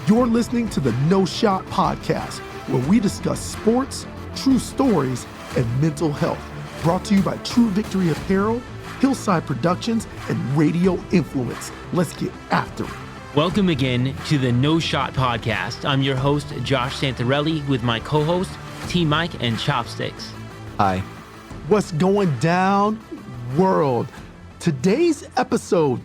You're listening to the No Shot Podcast, where we discuss sports, true stories, and mental health. Brought to you by True Victory Apparel, Hillside Productions, and Radio Influence. Let's get after it. Welcome again to the No Shot Podcast. I'm your host, Josh Santerelli, with my co-host, T. Mike and Chopsticks. Hi. What's going down, world? Today's episode,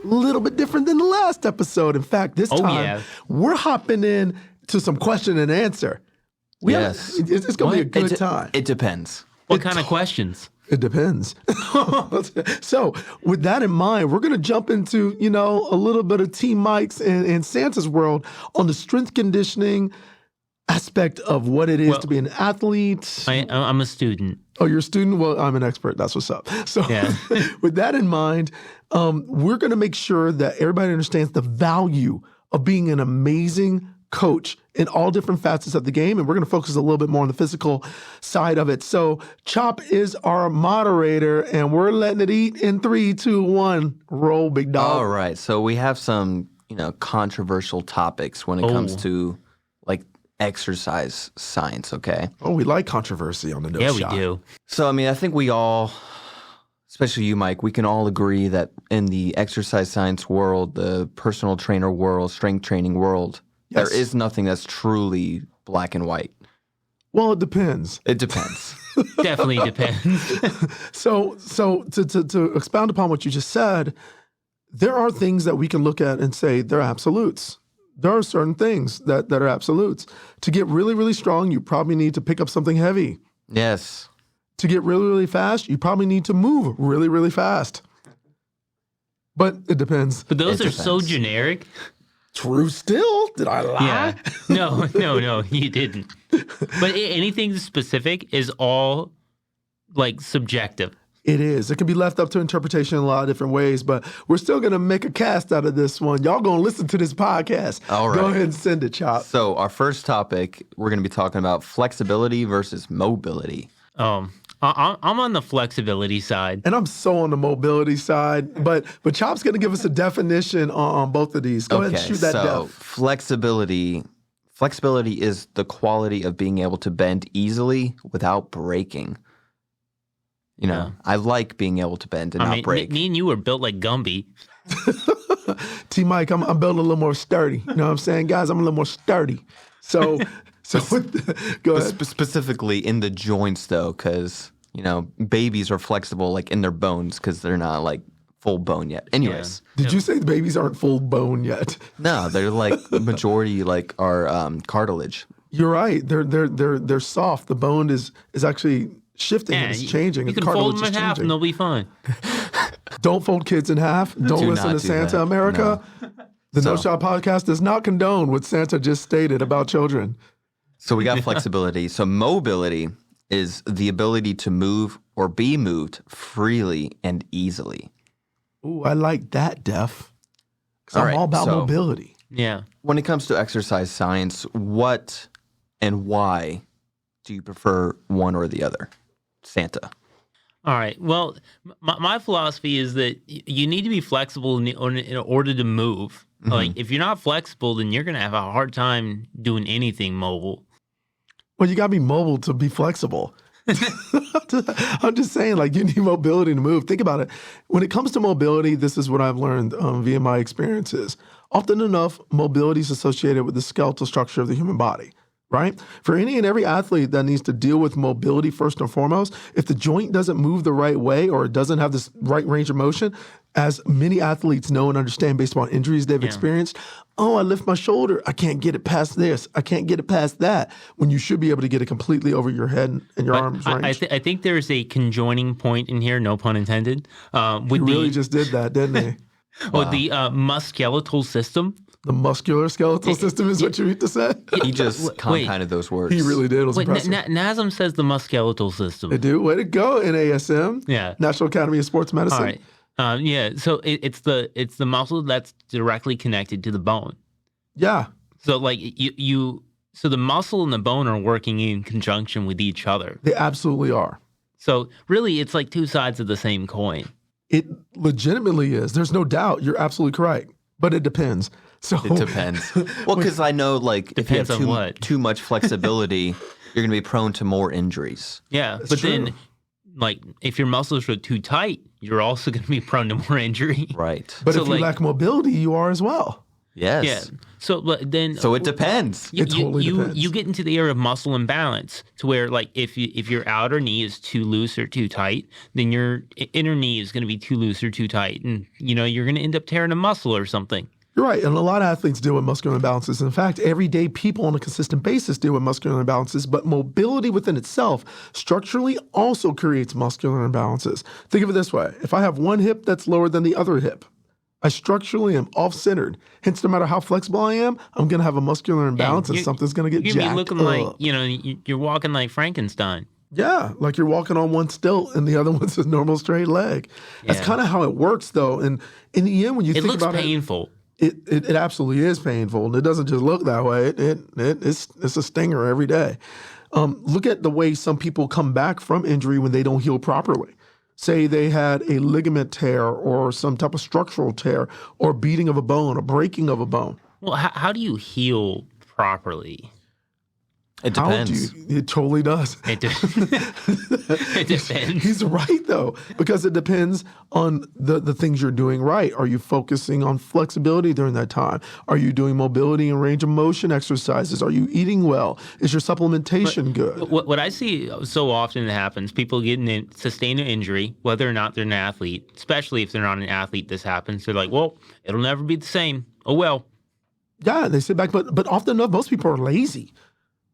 a little bit different than the last episode. In fact, this time, we're hopping in to some question and answer. Yes. It's going to be a good time. It depends. What kind of questions? It depends. So with that in mind, we're going to jump into, a little bit of T. Mike's and Santa's world on the strength conditioning aspect of what it is to be an athlete. I'm a student. Oh, you're a student? Well, I'm an expert. That's what's up. So with that in mind, we're going to make sure that everybody understands the value of being an amazing coach in all different facets of the game. And we're going to focus a little bit more on the physical side of it. So Chop is our moderator, and we're letting it eat in 3, 2, 1. Roll, big dog. All right. So we have some, controversial topics when it comes to exercise science, okay? Oh, we like controversy on the No Shot. Yeah, we do. So, I think we all, especially you, Mike, we can all agree that in the exercise science world, the personal trainer world, strength training world, there is nothing that's truly black and white. Well, it depends. It depends. Definitely depends. So to expound upon what you just said, there are things that we can look at and say they're absolutes. There are certain things that are absolutes. To get really, really strong, you probably need to pick up something heavy. Yes. To get really, really fast, you probably need to move really, really fast. But it depends. But those are so generic. True still? Did I lie? Yeah. No, you didn't. But anything specific is all, subjective. It is. It can be left up to interpretation in a lot of different ways, but we're still going to make a cast out of this one. Y'all going to listen to this podcast. All right. Go ahead and send it, Chop. So our first topic, we're going to be talking about flexibility versus mobility. I'm on the flexibility side. And I'm so on the mobility side, but Chop's going to give us a definition on both of these. Go ahead and shoot that down. Flexibility is the quality of being able to bend easily without breaking. I like being able to bend and not break. Me and you were built like Gumby. T. Mike, I'm building a little more sturdy. You know what I'm saying? Guys, I'm a little more sturdy. So go ahead. Specifically in the joints, though, because, babies are flexible, in their bones because they're not, full bone yet. Anyways. Yeah. Did you say the babies aren't full bone yet? No, they're, the majority, are cartilage. You're right. They're soft. The bone is actually shifting and it's changing. You can fold them in half and they'll be fine. Don't fold kids in half. Don't listen to Santa, America. No. The No Shot Podcast does not condone what Santa just stated about children. So we got flexibility. So mobility is the ability to move or be moved freely and easily. Ooh, I like that, Def. Because I'm all about mobility. Yeah. When it comes to exercise science, what and why do you prefer one or the other? Santa. All right. Well, my philosophy is that you need to be flexible in order to move. Mm-hmm. If you're not flexible, then you're going to have a hard time doing anything mobile. Well, you got to be mobile to be flexible. I'm just saying, you need mobility to move. Think about it. When it comes to mobility, this is what I've learned via my experiences. Often enough, mobility is associated with the skeletal structure of the human body. Right? For any and every athlete that needs to deal with mobility first and foremost, if the joint doesn't move the right way or it doesn't have this right range of motion, as many athletes know and understand based upon injuries they've experienced, I lift my shoulder, I can't get it past this, I can't get it past that, when you should be able to get it completely over your head and your arms range. I think there's a conjoining point in here, no pun intended. Really just did that, didn't he? With the musculoskeletal system. The muscular skeletal system is what you mean to say? He just compounded those words. He really did. It was impressive. NASM says the musculoskeletal system. They do. Way to go, NASM. Yeah. National Academy of Sports Medicine. All right. So it's the muscle that's directly connected to the bone. Yeah. So so the muscle and the bone are working in conjunction with each other. They absolutely are. So really, it's like two sides of the same coin. It legitimately is. There's no doubt. You're absolutely correct. But it depends. So It depends. Well, because I know, like, if you have Depends on what. too much flexibility, you're going to be prone to more injuries. Yeah, but true. then, like, if your muscles are too tight, you're also going to be prone to more injury. Right. But So, if you like- lack mobility, you are as well. Yes. Yeah. So but then, So it depends. It totally depends. You get into the area of muscle imbalance to where, like, if your outer knee is too loose or too tight, then your inner knee is going to be too loose or too tight, and you're going to end up tearing a muscle or something. You're right. And a lot of athletes deal with muscular imbalances. In fact, everyday people on a consistent basis deal with muscular imbalances, but mobility within itself structurally also creates muscular imbalances. Think of it this way. If I have one hip that's lower than the other hip, I structurally am off-centered. Hence, no matter how flexible I am, I'm going to have a muscular imbalance and something's going to get You're jacked gonna be looking up. like, you're walking like Frankenstein. Yeah, like you're walking on one stilt and the other one's a normal straight leg. That's Yeah. kind of how it works, though. And in the end, when you It think looks about painful. it absolutely is painful. And it doesn't just look that way. It's a stinger every day. Look at the way some people come back from injury when they don't heal properly. Say they had a ligament tear or some type of structural tear or beating of a bone or breaking of a bone. Well, how do you heal properly? It How depends. it totally does. It depends. He's right, though, because it depends on the things you're doing right. Are you focusing on flexibility during that time? Are you doing mobility and range of motion exercises? Are you eating well? Is your supplementation good? What I see so often that happens, people sustain an injury, whether or not they're an athlete, especially if they're not an athlete, this happens. They're like, well, it'll never be the same. Oh, well. Yeah, they sit back, but often enough, most people are lazy.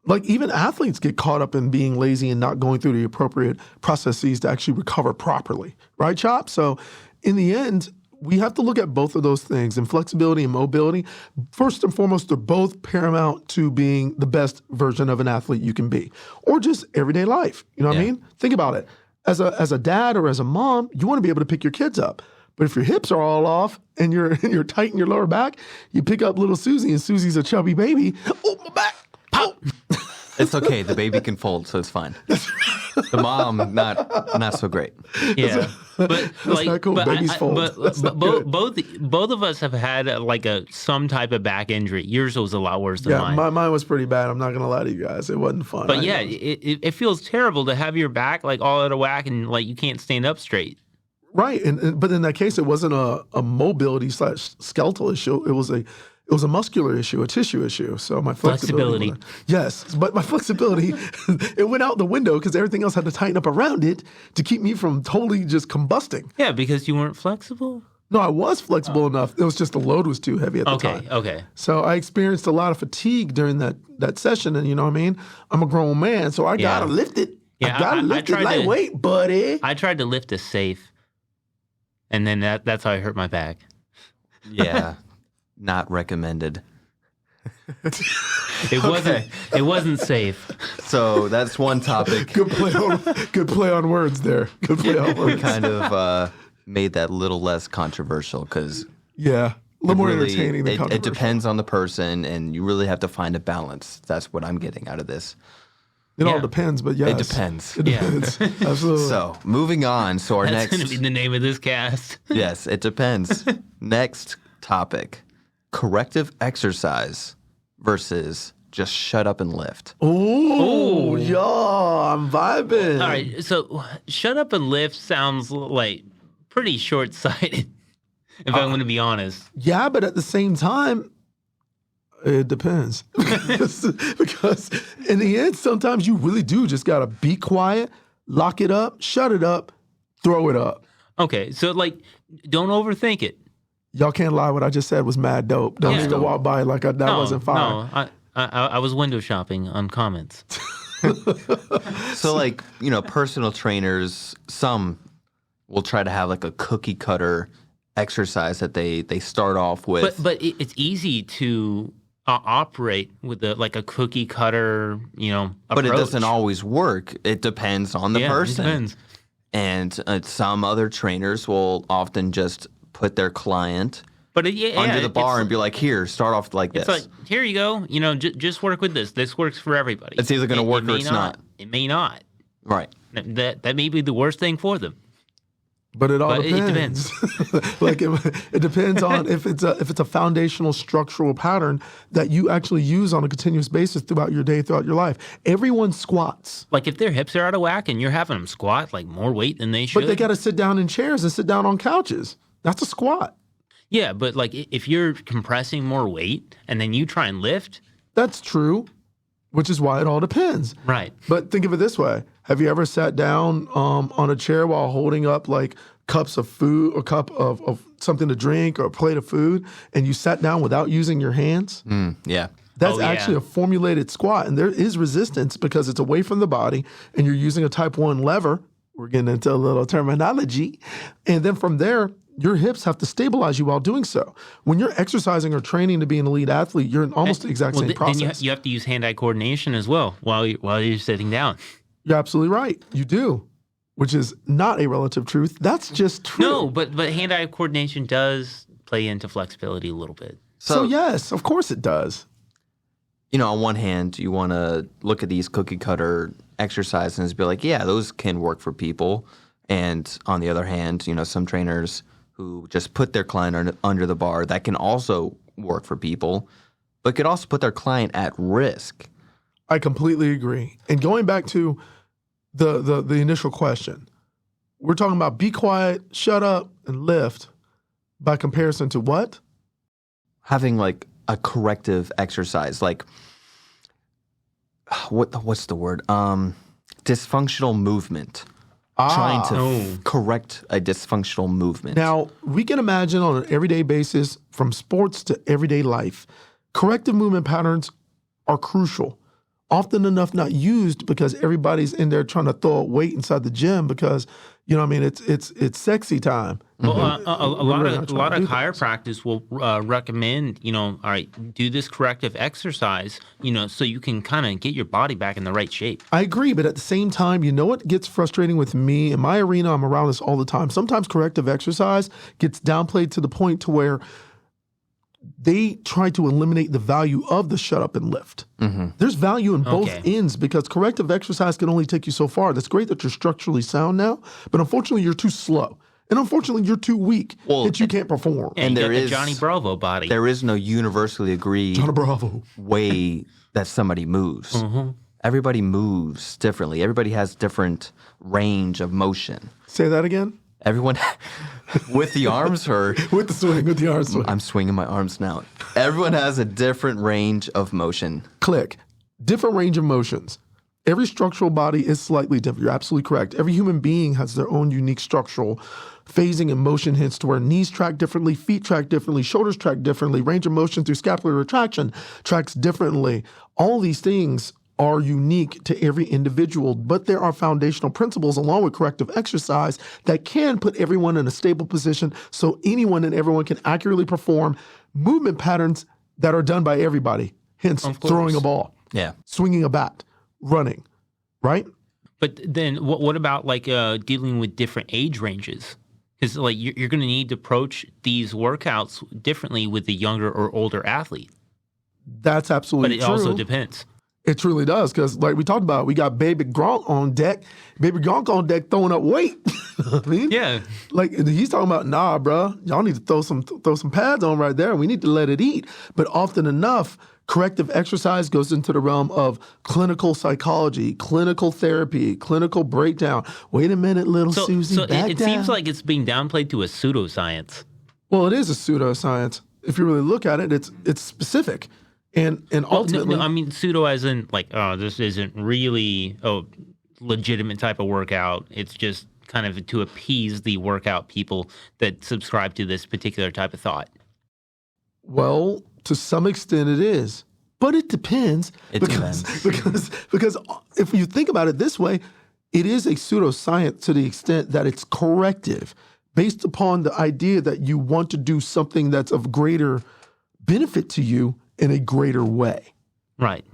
Like even athletes get caught up in being lazy and not going through the appropriate processes to actually recover properly, right, Chop? So in the end, we have to look at both of those things. And flexibility and mobility, first and foremost, they're both paramount to being the best version of an athlete you can be, or just everyday life. You know what I mean? Think about it. As a dad or as a mom, you want to be able to pick your kids up. But if your hips are all off and you're tight in your lower back, you pick up little Susie and Susie's a chubby baby. Oh, my back. Pop. It's okay. The baby can fold, so it's fine. The mom, not so great. Yeah, but That's not cool. Babies fold. That's not good. both of us have had some type of back injury. Yours was a lot worse than Yeah, mine. mine was pretty bad. I'm not going to lie to you guys. It wasn't fun. But yeah, it feels terrible to have your back like all out of whack and like you can't stand up straight. Right. But in that case, it wasn't a mobility / skeletal issue. It was a muscular issue, a tissue issue. So my flexibility. Yes. But my flexibility, it went out the window because everything else had to tighten up around it to keep me from totally just combusting. Yeah, because you weren't flexible. No, I was flexible enough. It was just the load was too heavy at the time. Okay. So I experienced a lot of fatigue during that session. And you know what I mean? I'm a grown man, so I got to lift it. Yeah, I got to lift it lightweight, buddy. I tried to lift a safe, and then that's how I hurt my back. Yeah, not recommended. It wasn't safe. So that's one topic. Good play on words there. Good play on We words. kind of made that a little less controversial because Yeah. A little more entertaining than it controversial. depends on the person, and you really have to find a balance. That's what I'm getting out of this. It all Yeah. depends, but yes. It depends. It depends. Absolutely. So moving on. So our That's next, going to be the name of this cast. yes, it depends. Next topic: corrective exercise versus just shut up and lift. Oh, yeah, I'm vibing. All right, so shut up and lift sounds like pretty short-sighted, if I'm going to be honest. Yeah, but at the same time, it depends. because in the end, sometimes you really do just got to be quiet, lock it up, shut it up, throw it up. Okay, so don't overthink it. Y'all can't lie. What I just said was mad dope. Don't need to walk by like that wasn't fire. No, I was window shopping on comments. So personal trainers, some will try to have like a cookie cutter exercise that they start off with. But it's easy to operate with a cookie cutter, approach. But it doesn't always work. It depends on the person. It depends. And some other trainers will often just put their client But under the bar and be like, here, start off like this. It's like, here you go. Just work with this. This works for everybody. It's either going to work or it's not. It may not. Right. That may be the worst thing for them. But it all But it depends. Like it depends on if it's a foundational structural pattern that you actually use on a continuous basis throughout your day, throughout your life. Everyone squats, Like if their hips are out of whack and you're having them squat like more weight than they should. but they got to sit down in chairs and sit down on couches. That's a squat. Yeah, but like if you're compressing more weight and then you try and lift. That's true, which is why it all depends. Right. But think of it this way. Have you ever sat down on a chair while holding up like cups of food, or cup of something to drink, or a plate of food, and you sat down without using your hands? Yeah. That's Oh, yeah. actually a formulated squat, and there is resistance because it's away from the body, and you're using a type 1 lever. We're getting into a little terminology. And then from there, your hips have to stabilize you while doing so. When you're exercising or training to be an elite athlete, you're in almost the exact same process. Then you have to use hand-eye coordination as well while you're sitting down. You're absolutely right. You do, which is not a relative truth. That's just true. No, but hand-eye coordination does play into flexibility a little bit. So yes, of course it does. You know, on one hand, you want to look at these cookie cutter exercises and be like, yeah, those can work for people. And on the other hand, you know, some trainers who just put their client under the bar, that can also work for people, but could also put their client at risk. I completely agree. And going back to the initial question, we're talking about be quiet, shut up, and lift by comparison to what? Having like a corrective exercise, like what's the word? Dysfunctional movement. Trying to correct a dysfunctional movement. Now, we can imagine on an everyday basis, from sports to everyday life, corrective movement patterns are crucial. Often enough not used because everybody's in there trying to throw weight inside the gym because, you know what I mean, it's sexy time. Well, a lot of chiropractors will recommend, you know, all right, do this corrective exercise, you know, so you can kind of get your body back in the right shape. I agree, but at the same time, you know what gets frustrating with me? In my arena, I'm around this all the time. Sometimes corrective exercise gets downplayed to the point to where they try to eliminate the value of the shut up and lift. Mm-hmm. There's value in both ends because corrective exercise can only take you so far. That's great that you're structurally sound now, but unfortunately, you're too slow. And unfortunately, you're too weak that you can't perform. And there is the Johnny Bravo body. There is no universally agreed Johnny Bravo way that somebody moves. Mm-hmm. Everybody moves differently. Everybody has different range of motion. Say that again. Everyone with the arms or with the arms swing. I'm swinging my arms now. Everyone has a different range of motion. Click. Different range of motions. Every structural body is slightly different. You're absolutely correct. Every human being has their own unique structural phasing and motion hints to where knees track differently, feet track differently, shoulders track differently, range of motion through scapular retraction tracks differently. All these things are unique to every individual, but there are foundational principles along with corrective exercise that can put everyone in a stable position so anyone and everyone can accurately perform movement patterns that are done by everybody, hence throwing a ball, swinging a bat, running, right? But then what about like dealing with different age ranges? Because like you're going to need to approach these workouts differently with the younger or older athlete. That's absolutely true. But it also depends. It truly does, because like we talked about, we got Baby Gronk on deck. Baby Gronk on deck throwing up weight. I mean, yeah, like he's talking about, nah, bro, y'all need to throw some pads on right there. We need to let it eat. But often enough, corrective exercise goes into the realm of clinical psychology, clinical therapy, clinical breakdown. Wait a minute, little Susie, So back it down. seems like it's being downplayed to a pseudoscience. Well, it is a pseudoscience. If you really look at it, it's specific. And ultimately, no, I mean pseudo as in like, oh, this isn't really a legitimate type of workout. It's just kind of to appease the workout people that subscribe to this particular type of thought. Well, to some extent it is, but it depends. Because if you think about it this way, it is a pseudoscience to the extent that it's corrective, based upon the idea that you want to do something that's of greater benefit to you in a greater way. Right.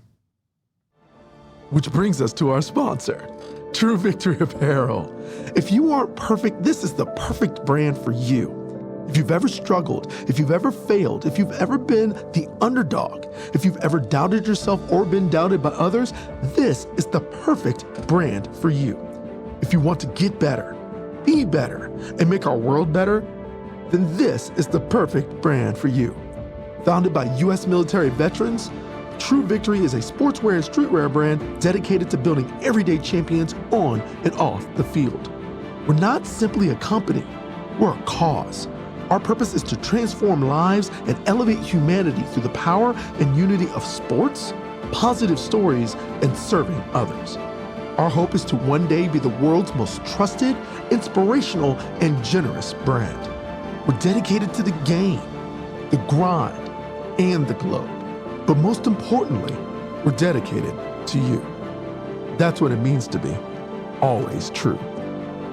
Which brings us to our sponsor, True Victory Apparel. If you aren't perfect, this is the perfect brand for you. If you've ever struggled, if you've ever failed, if you've ever been the underdog, if you've ever doubted yourself or been doubted by others, this is the perfect brand for you. If you want to get better, be better, and make our world better, then this is the perfect brand for you. Founded by U.S. military veterans, True Victory is a sportswear and streetwear brand dedicated to building everyday champions on and off the field. We're not simply a company, we're a cause. Our purpose is to transform lives and elevate humanity through the power and unity of sports, positive stories, and serving others. Our hope is to one day be the world's most trusted, inspirational, and generous brand. We're dedicated to the game, the grind, and the globe. But most importantly, we're dedicated to you. That's what it means to be always true.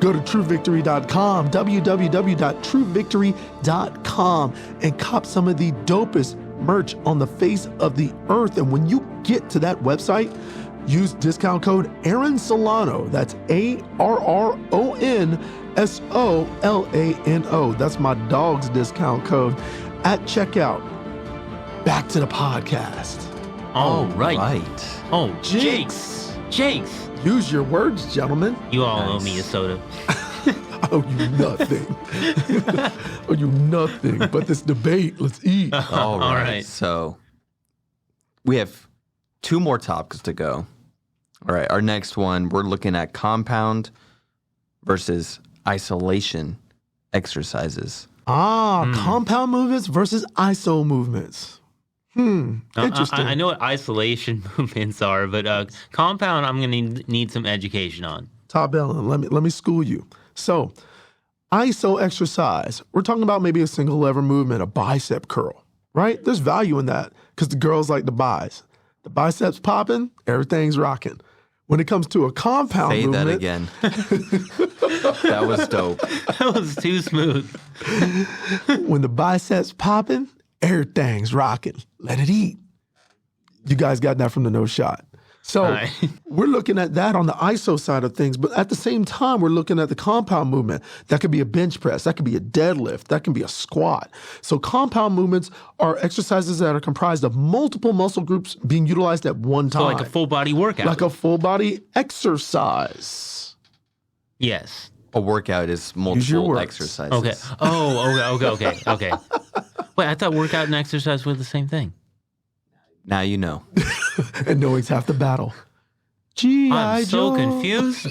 Go to TrueVictory.com, www.TrueVictory.com, and cop some of the dopest merch on the face of the earth. And when you get to that website, use discount code Aaron Solano. That's ARRONSOLANO. That's my dog's discount code at checkout. Back to the podcast. All right. Oh, Jinx. Jakes. Use your words, gentlemen. You all owe me a soda. I owe you nothing. I owe you nothing but this debate. Let's eat. All right. So we have 2 more topics to go. All right. Our next one, we're looking at compound versus isolation exercises. Compound movements versus ISO movements. Interesting. I know what isolation movements are, but compound I'm going to need some education on. Top Ellen, let me school you. So, ISO exercise, we're talking about maybe a single lever movement, a bicep curl, right? There's value in that because the girls like the bis. The biceps popping, everything's rocking. When it comes to a compound Say movement. that again. That was dope. That was too smooth. When the biceps popping, everything's rocking. Let it eat. You guys got that from the no shot. So we're looking at that on the ISO side of things, but at the same time, we're looking at the compound movement. That could be a bench press. That could be a deadlift. That can be a squat. So compound movements are exercises that are comprised of multiple muscle groups being utilized at one time. So like a full body workout. Like a full body exercise. Yes. A workout is multiple exercises. Okay. Okay. Wait, I thought workout and exercise were the same thing. Now you know. And knowing's half the battle. I'm so confused.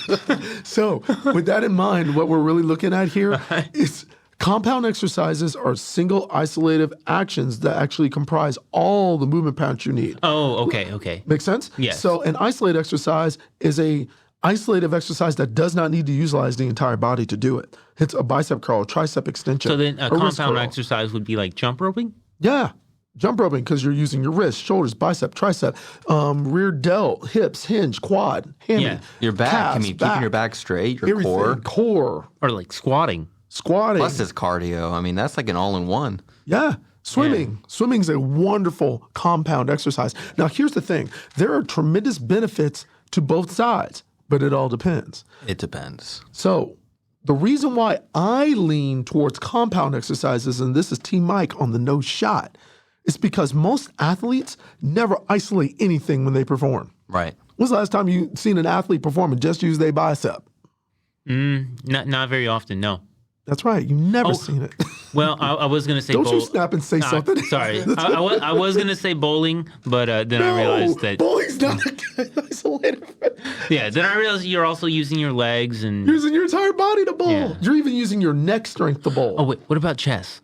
So with that in mind, what we're really looking at here is compound exercises are single isolative actions that actually comprise all the movement patterns you need. Oh, okay. Make sense? Yes. So an isolated exercise is a isolative exercise that does not need to utilize the entire body to do it. It's a bicep curl, tricep extension. So then a wrist compound curl. exercise would be like jump roping? Yeah. Jump roping because you're using your wrist, shoulders, bicep, tricep, rear delt, hips, hinge, quad, hammy. Yeah. Your back. calves, Keeping your back straight, your everything. Core. Or like squatting? Squatting. Plus it's cardio. I mean, that's like an all-in-one. Yeah. Swimming. Yeah. Swimming's a wonderful compound exercise. Now, here's the thing. There are tremendous benefits to both sides, but it all depends. It depends. So the reason why I lean towards compound exercises, and this is Team Mike on the no shot, is because most athletes never isolate anything when they perform. Right. When's the last time you seen an athlete perform and just use their bicep? Not very often, no. That's right. You never seen it. Well, I was going to say Don't you snap and say something. Sorry. I was going to say bowling, but then I realized that... bowling's not isolated. Yeah, then I realized you're also using your legs and... You're using your entire body to bowl. Yeah. You're even using your neck strength to bowl. Oh, wait, what about chess?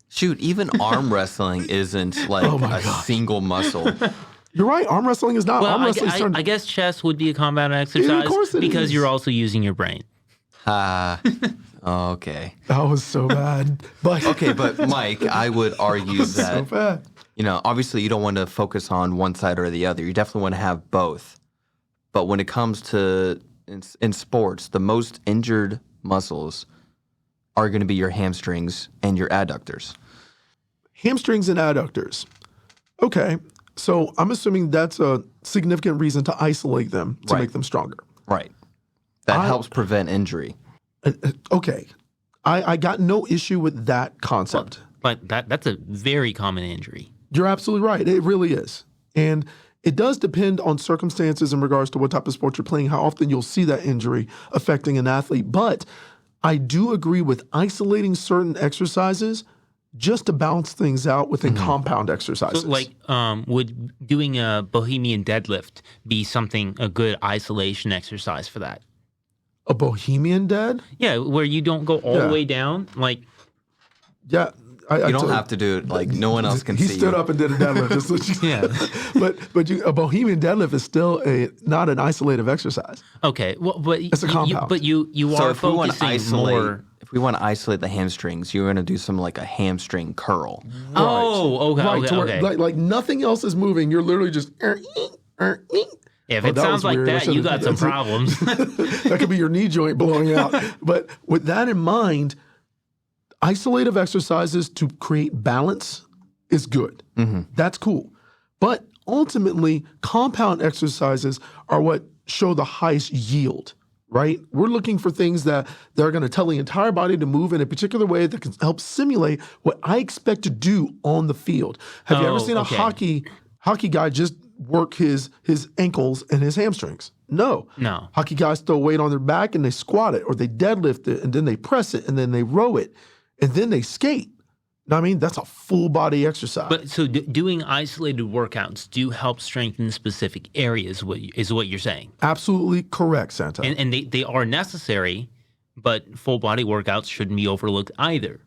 Shoot, even arm wrestling isn't like a single muscle. You're right. Arm wrestling is not. Well, Arm wrestling's I guess chess would be a compound exercise of course it because is. you're also using your brain. Okay. That was so bad. But Okay, but Mike, I would argue so that, bad. obviously you don't want to focus on one side or the other. You definitely want to have both. But when it comes to, in sports, the most injured muscles are going to be your hamstrings and your adductors. Hamstrings and adductors. Okay. So I'm assuming that's a significant reason to isolate them to make them stronger. Right. That helps prevent injury. Okay. I got no issue with that concept. But that's a very common injury. You're absolutely right. It really is. And it does depend on circumstances in regards to what type of sport you're playing, how often you'll see that injury affecting an athlete. But I do agree with isolating certain exercises just to balance things out within compound exercises. So, like, would doing a Bohemian deadlift be a good isolation exercise for that? A Bohemian dead? Yeah, where you don't go all the way down. Like, Yeah. You don't have to do it like no one else can see. He stood you. up and did a deadlift. Just so a Bohemian deadlift is still not an isolative exercise. okay, well, but It's a compound. you So are if we want to focusing more. if we want to isolate the hamstrings, you're going to do something like a hamstring curl. Oh, okay, Right, to okay. where, like nothing else is moving. You're literally just. If it sounds like that, you got some problems. That could be your knee joint blowing out. But with that in mind, isolative exercises to create balance is good. That's cool. But ultimately, compound exercises are what show the highest yield, right? We're looking for things that are going to tell the entire body to move in a particular way that can help simulate what I expect to do on the field. Have you ever seen a hockey guy just work his ankles and his hamstrings? No. Hockey guys throw weight on their back and they squat it, or they deadlift it and then they press it and then they row it and then they skate. Know what I mean? That's a full body exercise. But so doing isolated workouts do help strengthen specific areas, is what you're saying. Absolutely correct, Santa. And they are necessary, but full body workouts shouldn't be overlooked either.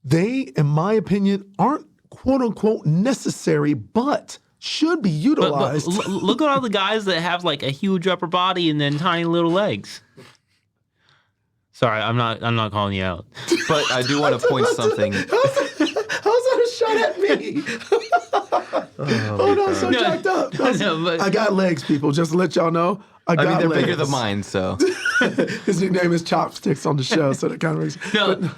They, in my opinion, aren't quote unquote necessary, but should be utilized. But look at all the guys that have like a huge upper body and then tiny little legs. Sorry, I'm not calling you out. But I do want to point something. How's that a shot at me? I'm so jacked up. I got legs, people. Just to let y'all know, I got they're legs. bigger than mine, so. His nickname is Chopsticks on the show, so that kind of makes.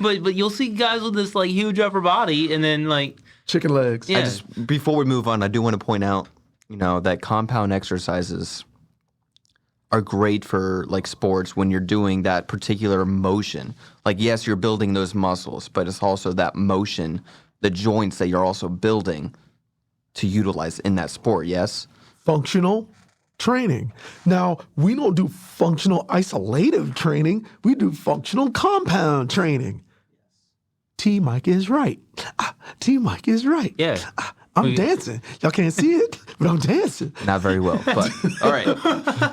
But you'll see guys with this like huge upper body and then like chicken legs. Yeah. Before we move on, I do want to point out, that compound exercises are great for like sports when you're doing that particular motion. Like, yes, you're building those muscles, but it's also that motion, the joints that you're also building to utilize in that sport, yes? Functional training. Now, we don't do functional isolative training. We do functional compound training. T-Mike is right. T-Mike is right. Yeah. I'm dancing. Y'all can't see it, but I'm dancing. Not very well, but all right.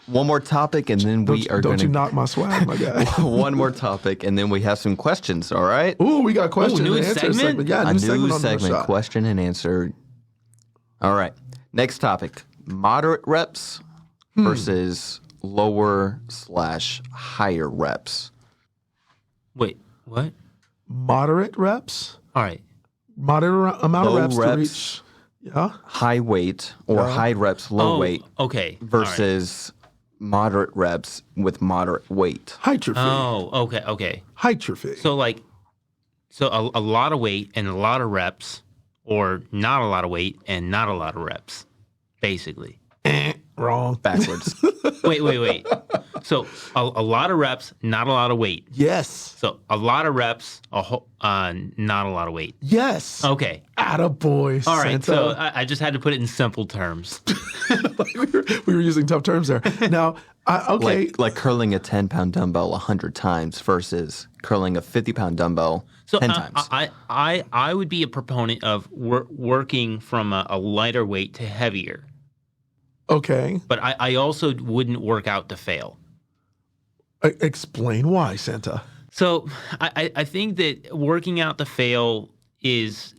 One more topic, and then we are going to... Don't you knock my swag, my guy. One more topic, and then we have some questions, all right? Ooh, we got question new and answer segment? Yeah, A new new on the segment, shot. question and answer. All right. Next topic, moderate reps versus lower/higher reps. wait, what? Moderate reps. All right. Moderate amount of Low reps to reps. reach. Yeah. High weight or high reps, low weight Okay. versus moderate reps with moderate weight. Hypertrophy. Oh, okay. Hypertrophy. So a lot of weight and a lot of reps, or not a lot of weight and not a lot of reps, basically. Wrong. Backwards. Wait. So a lot of reps, not a lot of weight. Yes. So a lot of reps, not a lot of weight. Yes. Okay. Attaboy, All right. Santo. So I just had to put it in simple terms. we were using tough terms there. Now, okay. like curling a 10-pound dumbbell 100 times versus curling a 50-pound dumbbell So 10 times. I would be a proponent of working from a lighter weight to heavier. Okay. But I also wouldn't work out to fail. Explain why, Santa. So I think that working out to fail it's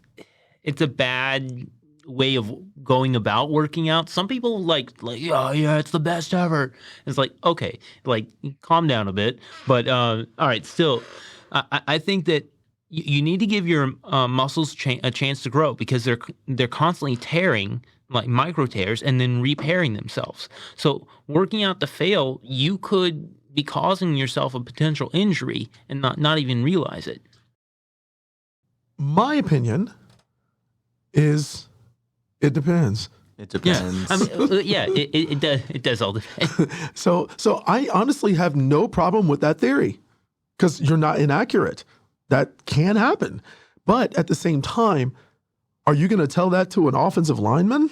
a bad way of going about working out. Some people like yeah, it's the best ever. It's like, okay, like calm down a bit. But all right, still, I think that you need to give your muscles a chance to grow, because they're constantly tearing, like micro tears, and then repairing themselves. So working out to fail, you could be causing yourself a potential injury and not even realize it. My opinion is it depends. It depends. I mean, it does all depend. So I honestly have no problem with that theory, because you're not inaccurate. That can happen. But at the same time, are you going to tell that to an offensive lineman?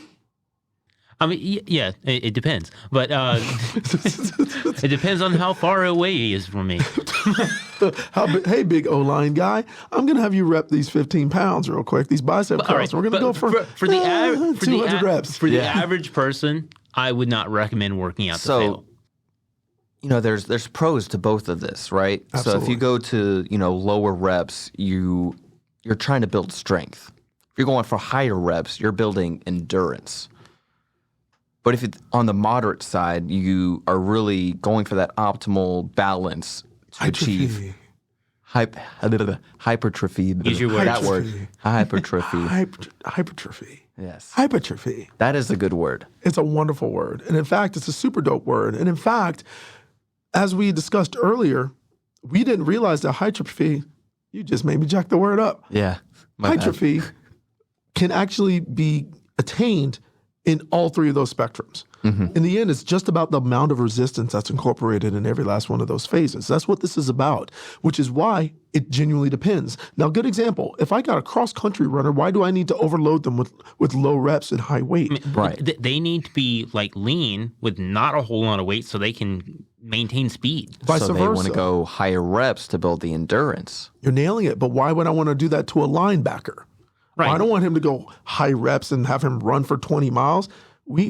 I mean, yeah, it depends. But it depends on how far away he is from me. Hey, big O-line guy, I'm going to have you rep these 15 pounds real quick, these bicep curls. All right, We're going to go for the 200 reps. For the average person, I would not recommend working out to fail. You know, there's pros to both of this, right? Absolutely. So if you go to, lower reps, you're trying to build strength. If you're going for higher reps, you're building endurance. But if it's on the moderate side, you are really going for that optimal balance to achieve hypertrophy. Use your words. That word. Hypertrophy. Hypertrophy. Yes. Hypertrophy. That is a good word. It's a wonderful word. And in fact, it's a super dope word. And in fact, as we discussed earlier, we didn't realize that hypertrophy, you just made me jack the word up. Yeah. my bad. Hypertrophy can actually be attained in all three of those spectrums. Mm-hmm. In the end, it's just about the amount of resistance that's incorporated in every last one of those phases. That's what this is about, which is why it genuinely depends. Now, good example. If I got a cross-country runner, why do I need to overload them with low reps and high weight? Right. They need to be like lean with not a whole lot of weight so they can maintain speed. Vice So they versa. want to go higher reps to build the endurance. You're nailing it. But why would I want to do that to a linebacker? Right. I don't want him to go high reps and have him run for 20 miles. We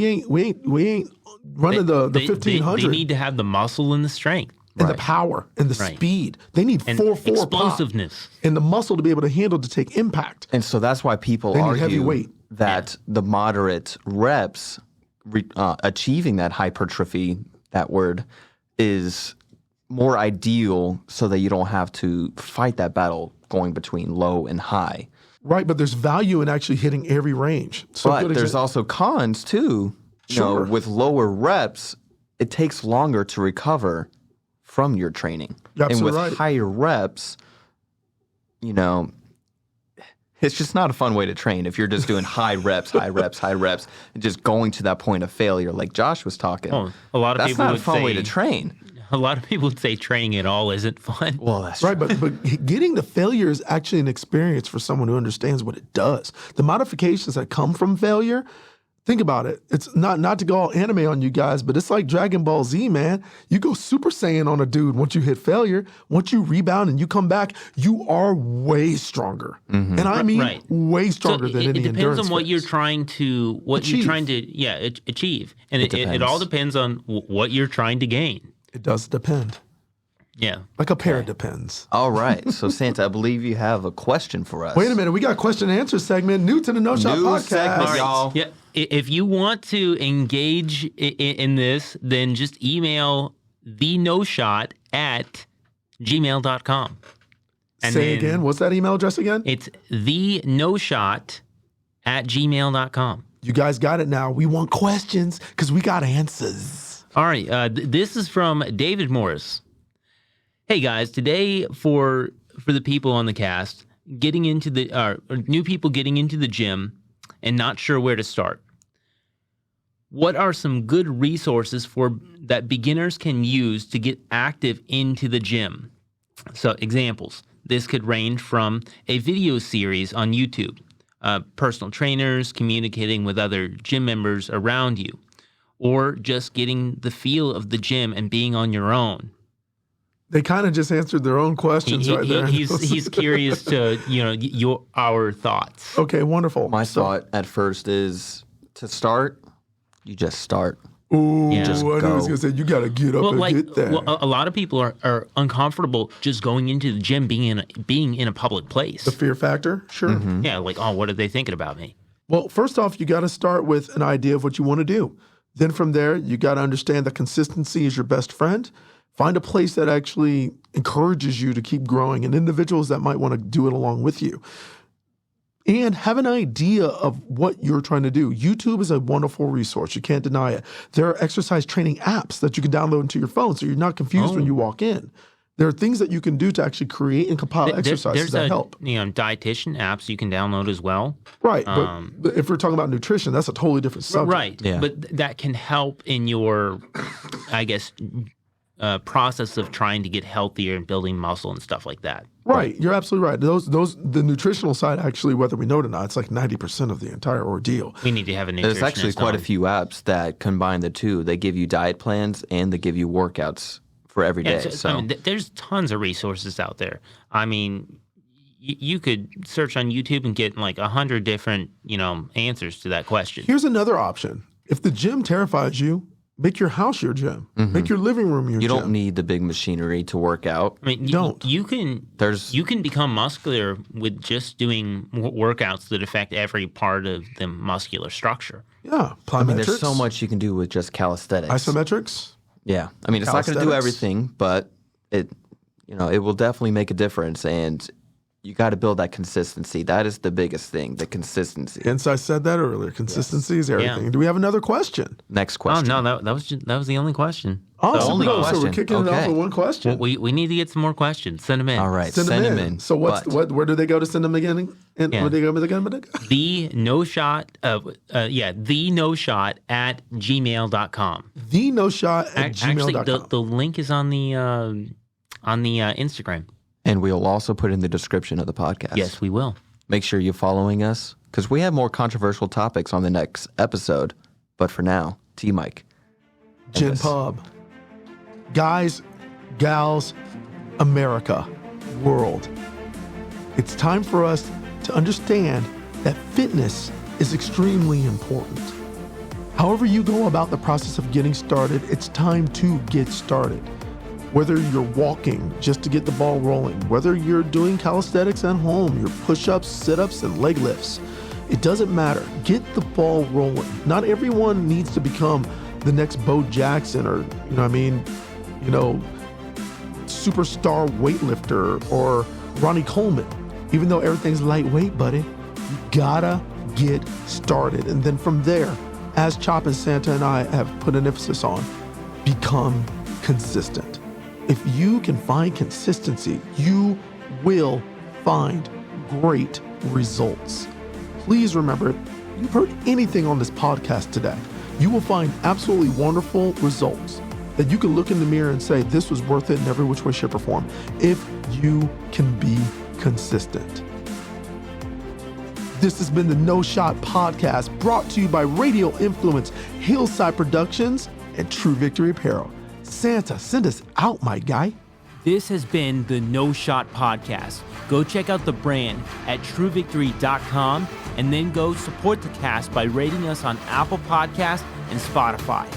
ain't running the 1500 They need to have the muscle and the strength. and the power and the Right. speed. They need And 4-4 pop explosiveness. and the muscle to be able to handle to take impact. And so that's why people They need heavy argue weight. that the moderate reps, achieving that hypertrophy, that word, is more ideal so that you don't have to fight that battle going between low and high. Right, but there's value in actually hitting every range. So But good there's exa- also cons too. You know, Sure. with lower reps, it takes longer to recover from your training. You're And with absolutely right. higher reps, it's just not a fun way to train if you're just doing high reps, and just going to that point of failure like Josh was talking. Oh, a lot of That's people not a would fun way say- to train. A lot of people would say training at all isn't fun. Well, that's Right, but getting the failure is actually an experience for someone who understands what it does. The modifications that come from failure, think about it. It's not to go all anime on you guys, but it's like Dragon Ball Z, man. You go Super Saiyan on a dude once you hit failure. Once you rebound and you come back, you are way stronger. And I mean Right. way stronger than it any depends endurance on what phase. you're trying to Achieve. achieve, and it all depends on what you're trying to gain. It does depend. Yeah. Like a pair depends. all right. So, Santa, I believe you have a question for us. Wait a minute, we got a question and answer segment new to the No Shot New podcast. segment, All right. y'all. Yeah. If you want to engage in this, then just email thenoshot@gmail.com. And Say then again, what's that email address again? It's thenoshot@gmail.com. You guys got it now. We want questions because we got answers. All right. This is from David Morris. Hey guys, today for the people on the cast getting into the or new people getting into the gym and not sure where to start. What are some good resources that beginners can use to get active into the gym? So examples. This could range from a video series on YouTube, personal trainers communicating with other gym members around you, or just getting the feel of the gym and being on your own. They kind of just answered their own questions right there. He's curious to our thoughts. Okay, wonderful. My thought at first is to start, you just start. Ooh, Yeah. I Just was go. going to say, you got to get up and get there. a lot of people are uncomfortable just going into the gym, being in a public place. The fear factor? Sure. Yeah, like, oh, what are they thinking about me? Well, first off, you got to start with an idea of what you want to do. Then from there, you got to understand that consistency is your best friend. Find a place that actually encourages you to keep growing and individuals that might want to do it along with you. And have an idea of what you're trying to do. YouTube is a wonderful resource. You can't deny it. There are exercise training apps that you can download into your phone so you're not confused when you walk in. There are things that you can do to actually create and compile exercises that help. Dietitian apps you can download as well. Right. But if we're talking about nutrition, that's a totally different subject. Right. Yeah. But that can help in your, I guess, process of trying to get healthier and building muscle and stuff like that. Right. You're absolutely right. The nutritional side, actually, whether we know it or not, it's like 90% of the entire ordeal. We need to have a nutritionist. There's actually quite a on. few apps that combine the two. They give you diet plans and they give you workouts for every day. So, I mean, there's tons of resources out there. I mean, you could search on YouTube and get like 100 different, answers to that question. Here's another option. If the gym terrifies you, make your house your gym. Make your living room your gym. You don't need the big machinery to work out. I mean, you can become muscular with just doing workouts that affect every part of the muscular structure. Yeah, plyometrics. I mean, there's so much you can do with just calisthenics. Isometrics. Yeah, I mean, it's not going to do everything, but it will definitely make a difference, and you got to build that consistency. That is the biggest thing, the consistency. Hence, I said that earlier. Consistency is everything. Yeah. Do we have another question? Next question. Oh no, that was the only question. Oh, so we're kicking it off with one question. Well, we need to get some more questions. Send them in. All right, send them in. So where do they go to send them again? And where do they go again? The no shot at gmail.com. The no shot at gmail.com. Actually, the link is on the Instagram. And we'll also put in the description of the podcast. Yes, we will. Make sure you're following us because we have more controversial topics on the next episode. But for now, T-Mike. Gin Pub. Guys, gals, America, world. It's time for us to understand that fitness is extremely important. However you go about the process of getting started, it's time to get started. Whether you're walking just to get the ball rolling, whether you're doing calisthenics at home, your push-ups, sit-ups, and leg lifts, it doesn't matter. Get the ball rolling. Not everyone needs to become the next Bo Jackson or, superstar weightlifter or Ronnie Coleman. Even though everything's lightweight, buddy, you gotta get started. And then from there, as Chop and Santa and I have put an emphasis on, become consistent. If you can find consistency, you will find great results. Please remember, if you've heard anything on this podcast today, you will find absolutely wonderful results that you can look in the mirror and say, this was worth it in every which way, shape, or form, if you can be consistent. This has been the No Shot Podcast, brought to you by Radio Influence, Hillside Productions, and True Victory Apparel. Santa, send us out, my guy. This has been the No Shot Podcast. Go check out the brand at truevictory.com and then go support the cast by rating us on Apple Podcasts and Spotify.